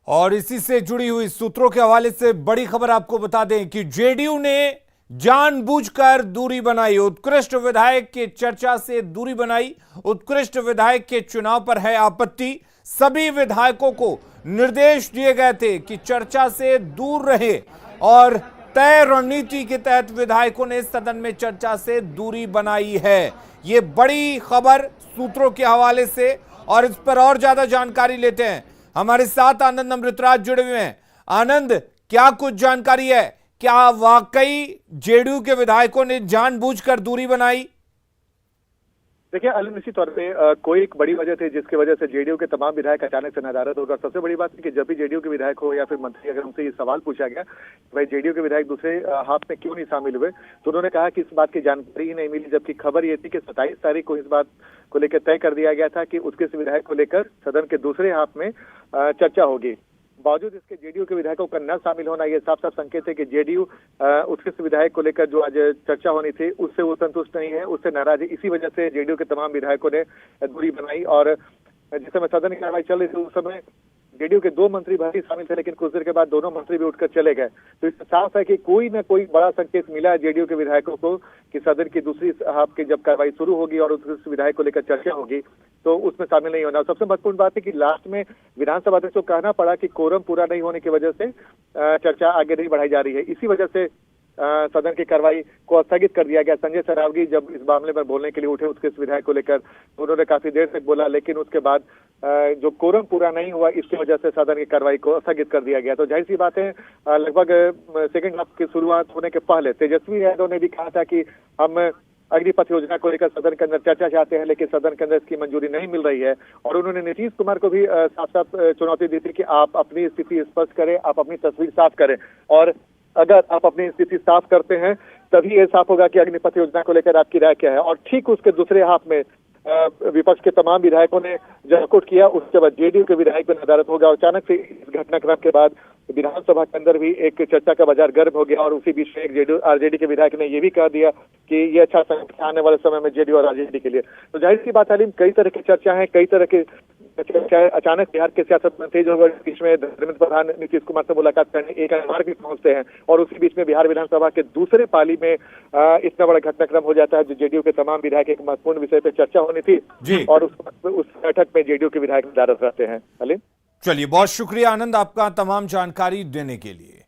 और इसी से जुड़ी हुई सूत्रों के हवाले से बड़ी खबर आपको बता दें कि जेडीयू ने जानबूझकर दूरी बनाई, उत्कृष्ट विधायक के चर्चा से दूरी बनाई। उत्कृष्ट विधायक के चुनाव पर है आपत्ति। सभी विधायकों को निर्देश दिए गए थे कि चर्चा से दूर रहे और तय रणनीति के तहत विधायकों ने सदन में चर्चा से दूरी बनाई है। ये बड़ी खबर सूत्रों के हवाले से, और इस पर और ज्यादा जानकारी लेते हैं। हमारे साथ आनंद अमृतराज जुड़े हुए हैं। आनंद, क्या कुछ जानकारी है? क्या वाकई जेडीयू के विधायकों ने जानबूझकर दूरी बनाई? देखिए अली, निश्चित तौर पे कोई एक बड़ी वजह थी जिसकी वजह से जेडीयू के तमाम विधायक अचानक से नदारद हो गए। सबसे बड़ी बात है कि जब भी जेडीयू के विधायक हो या फिर मंत्री, अगर उनसे ये सवाल पूछा गया भाई जेडीयू के विधायक दूसरे हाथ में क्यों नहीं शामिल हुए, तो उन्होंने कहा कि इस बात की जानकारी ही नहीं मिली। जबकि खबर ये थी कि 27 तारीख को इस बात को लेकर तय कर दिया गया था कि उसके विधायक को लेकर सदन के दूसरे हाथ में चर्चा होगी। बावजूद इसके जेडीयू के विधायकों का न शामिल होना ये साफ साफ संकेत है कि जेडीयू उत्कृष्ट विधायक को लेकर जो आज चर्चा होनी थी उससे वो संतुष्ट नहीं है, उससे नाराज है। इसी वजह से जेडीयू के तमाम विधायकों ने दूरी बनाई। और जिस समय सदन की कार्रवाई चल रही थी उस समय जेडीयू के 2 मंत्री भले शामिल थे, लेकिन कुछ देर के बाद दोनों मंत्री भी उठकर चले गए। तो इससे साफ है कि कोई न कोई बड़ा संकेत मिला है जेडीयू के विधायकों को कि सदन की दूसरी हाफ की जब कार्रवाई शुरू होगी और उस विधायक को लेकर चर्चा होगी तो उसमें शामिल नहीं होना। सबसे महत्वपूर्ण बात है कि लास्ट में विधानसभा अध्यक्ष को कहना पड़ा कि कोरम पूरा नहीं होने की वजह से चर्चा आगे नहीं बढ़ाई जा रही है। इसी वजह से सदन की कार्रवाई को स्थगित कर दिया गया। संजय सरावगी जब इस मामले पर बोलने के लिए उठे उसके विधायक को लेकर, उन्होंने काफी देर तक बोला, लेकिन उसके बाद जो कोरम पूरा नहीं हुआ इसकी वजह से सदन की कार्रवाई को स्थगित कर दिया गया। तो जाहिर सी बात है लगभग सेकंड हाफ की शुरुआत होने के पहले तेजस्वी यादव ने भी कहा था कि हम अग्निपथ योजना को लेकर सदन के अंदर चर्चा चाहते हैं, लेकिन सदन के अंदर इसकी मंजूरी नहीं मिल रही है। और उन्होंने नीतीश कुमार को भी साफ साफ चुनौती दी थी कि आप अपनी स्थिति स्पष्ट करें, आप अपनी तस्वीर साफ करें, और अगर आप अपनी स्थिति साफ करते हैं तभी ये साफ होगा कि अग्निपथ योजना को लेकर आपकी राय क्या है। और ठीक उसके दूसरे हाथ में विपक्ष के तमाम विधायकों ने जयकोट किया। उसके बाद जेडीयू के विधायक पर नदारद हो गया। अचानक से इस घटनाक्रम के बाद विधानसभा के अंदर भी एक चर्चा का बाजार गर्म हो गया। और उसी बीच में एक जेडीयू आरजेडी के विधायक ने यह भी कह दिया कि ये अच्छा संकेत आने वाले समय में जेडीयू और आरजेडी के लिए। तो जाहिर सी बात है, कई तरह की चर्चा है, कई तरह के अचानक बिहार के सियासत में तेज हो गए। बीच में धर्मेंद्र प्रधान नीतीश कुमार से मुलाकात करने एक मार्ग भी पहुंचते हैं, और उसी बीच में बिहार विधानसभा के दूसरे पाली में इतना बड़ा घटनाक्रम हो जाता है जो जेडीयू के तमाम विधायक एक महत्वपूर्ण विषय पर चर्चा होनी थी और उस बैठक में जेडीयू के विधायक नदारद रहते हैं। चलिए, बहुत शुक्रिया आनंद आपका तमाम जानकारी देने के लिए।